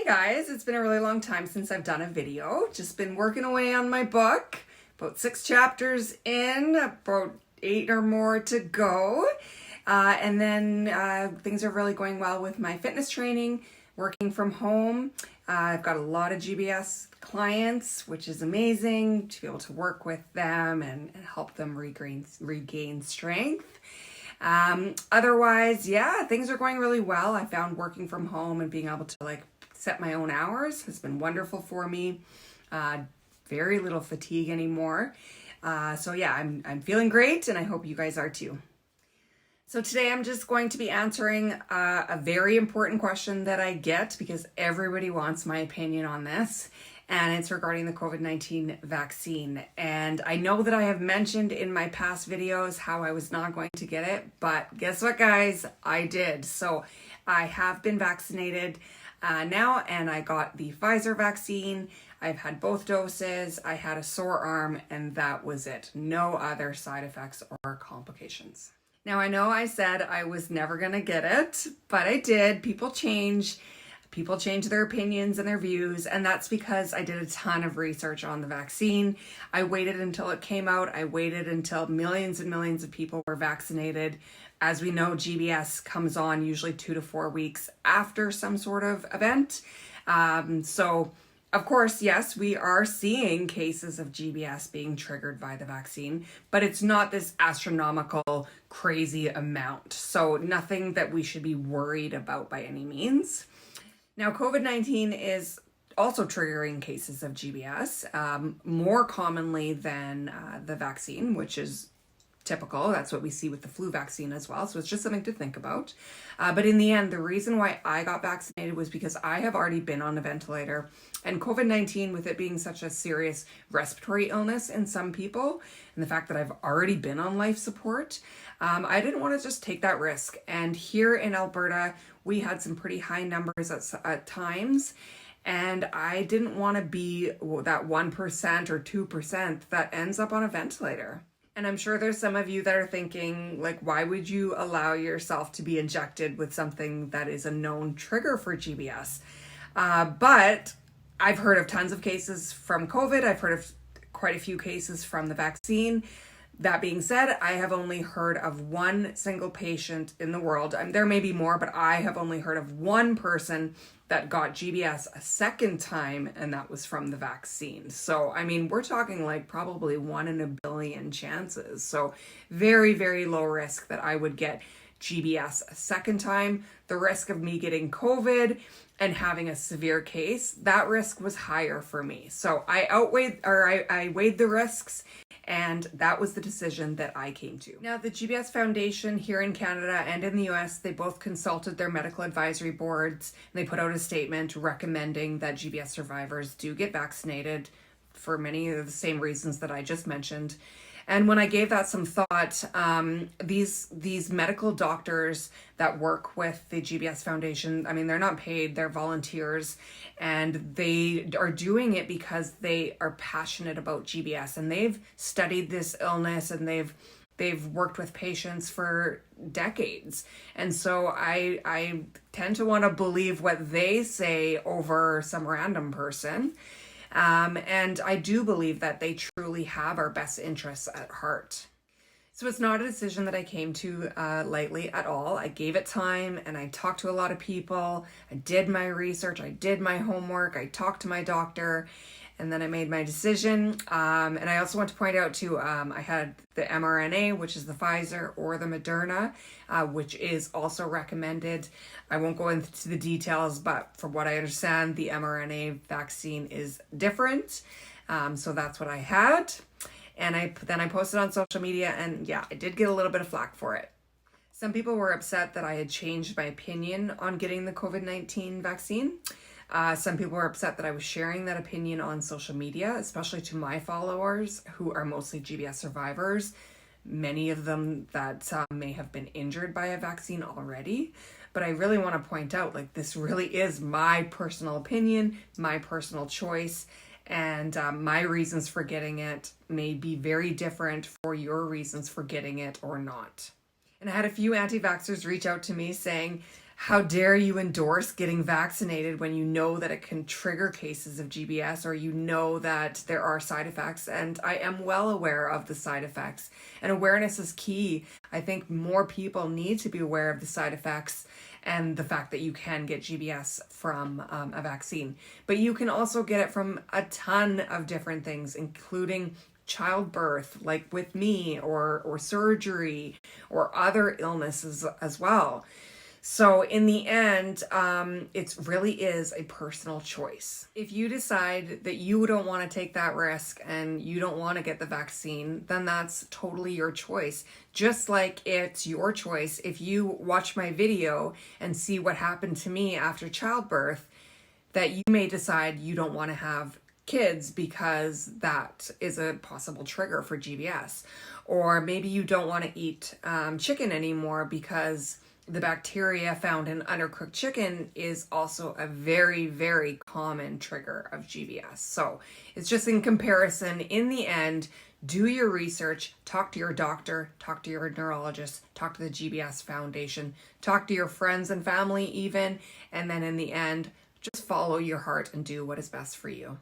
Guys, it's been a really long time since I've done a video. Just been working away on my book, about 6 chapters in, about 8 or more to go. And then things are really going well with my fitness training, working from home. I've got a lot of GBS clients, which is amazing to be able to work with them and help them regain strength. Otherwise, yeah, things are going really well. I found working from home and being able to set my own hours has been wonderful for me. Very little fatigue anymore. So yeah, I'm feeling great, and I hope you guys are too. So today I'm just going to be answering a very important question that I get because everybody wants my opinion on this, and it's regarding the COVID-19 vaccine. And I know that I have mentioned in my past videos how I was not going to get it, but guess what, guys? I did. So I have been vaccinated now, and I got the Pfizer vaccine. I've had both doses. I had a sore arm, and that was it. No other side effects or complications. Now, I know I said I was never going to get it, but I did. People change. People change their opinions and their views, and that's because I did a ton of research on the vaccine. I waited until it came out. I waited until millions and millions of people were vaccinated. As we know, GBS comes on usually 2 to 4 weeks after some sort of event. So, of course, yes, we are seeing cases of GBS being triggered by the vaccine, but it's not this astronomical, crazy amount. So nothing that we should be worried about by any means. Now, COVID-19 is also triggering cases of GBS more commonly than the vaccine, which is typical. That's what we see with the flu vaccine as well. So it's just something to think about. But in the end, the reason why I got vaccinated was because I have already been on a ventilator, and COVID-19, with it being such a serious respiratory illness in some people, and the fact that I've already been on life support, I didn't want to just take that risk. And here in Alberta, we had some pretty high numbers at times. And I didn't want to be that 1% or 2% that ends up on a ventilator. And I'm sure there's some of you that are thinking, why would you allow yourself to be injected with something that is a known trigger for GBS? But I've heard of tons of cases from COVID. I've heard of quite a few cases from the vaccine. That being said, I have only heard of one single patient in the world. There may be more, but I have only heard of one person that got GBS a second time, and that was from the vaccine. So, we're talking probably 1 in a billion chances. So very, very low risk that I would get GBS a second time. The risk of me getting COVID and having a severe case, that risk was higher for me. So I weighed the risks, and that was the decision that I came to. Now, the GBS Foundation here in Canada and in the US, they both consulted their medical advisory boards, and they put out a statement recommending that GBS survivors do get vaccinated for many of the same reasons that I just mentioned. And when I gave that some thought, these medical doctors that work with the GBS Foundation, they're not paid, they're volunteers, and they are doing it because they are passionate about GBS, and they've studied this illness, and they've worked with patients for decades. And so I tend to want to believe what they say over some random person. And I do believe that they truly have our best interests at heart. So it's not a decision that I came to lightly at all. I gave it time, and I talked to a lot of people. I did my research. I did my homework. I talked to my doctor, and then I made my decision. And I also want to point out too, I had the mRNA, which is the Pfizer, or the Moderna, which is also recommended. I won't go into the details, but from what I understand, the mRNA vaccine is different. So that's what I had. And then I posted on social media, and yeah, I did get a little bit of flack for it. Some people were upset that I had changed my opinion on getting the COVID-19 vaccine. Some people were upset that I was sharing that opinion on social media, especially to my followers who are mostly GBS survivors, many of them that may have been injured by a vaccine already. But I really want to point out, this really is my personal opinion, my personal choice, and my reasons for getting it may be very different for your reasons for getting it or not. And I had a few anti-vaxxers reach out to me saying, How dare you endorse getting vaccinated when you know that it can trigger cases of GBS, or you know that there are side effects? And I am well aware of the side effects, and awareness is key. I think more people need to be aware of the side effects and the fact that you can get GBS from a vaccine. But you can also get it from a ton of different things, including childbirth, like with me, or surgery, or other illnesses as well. So in the end, it really is a personal choice. If you decide that you don't want to take that risk and you don't want to get the vaccine, then that's totally your choice. Just like it's your choice if you watch my video and see what happened to me after childbirth, that you may decide you don't want to have kids because that is a possible trigger for GBS. Or maybe you don't want to eat chicken anymore because the bacteria found in undercooked chicken is also a very, very common trigger of GBS. So it's just in comparison. In the end, do your research, talk to your doctor, talk to your neurologist, talk to the GBS Foundation, talk to your friends and family even, and then in the end, just follow your heart and do what is best for you.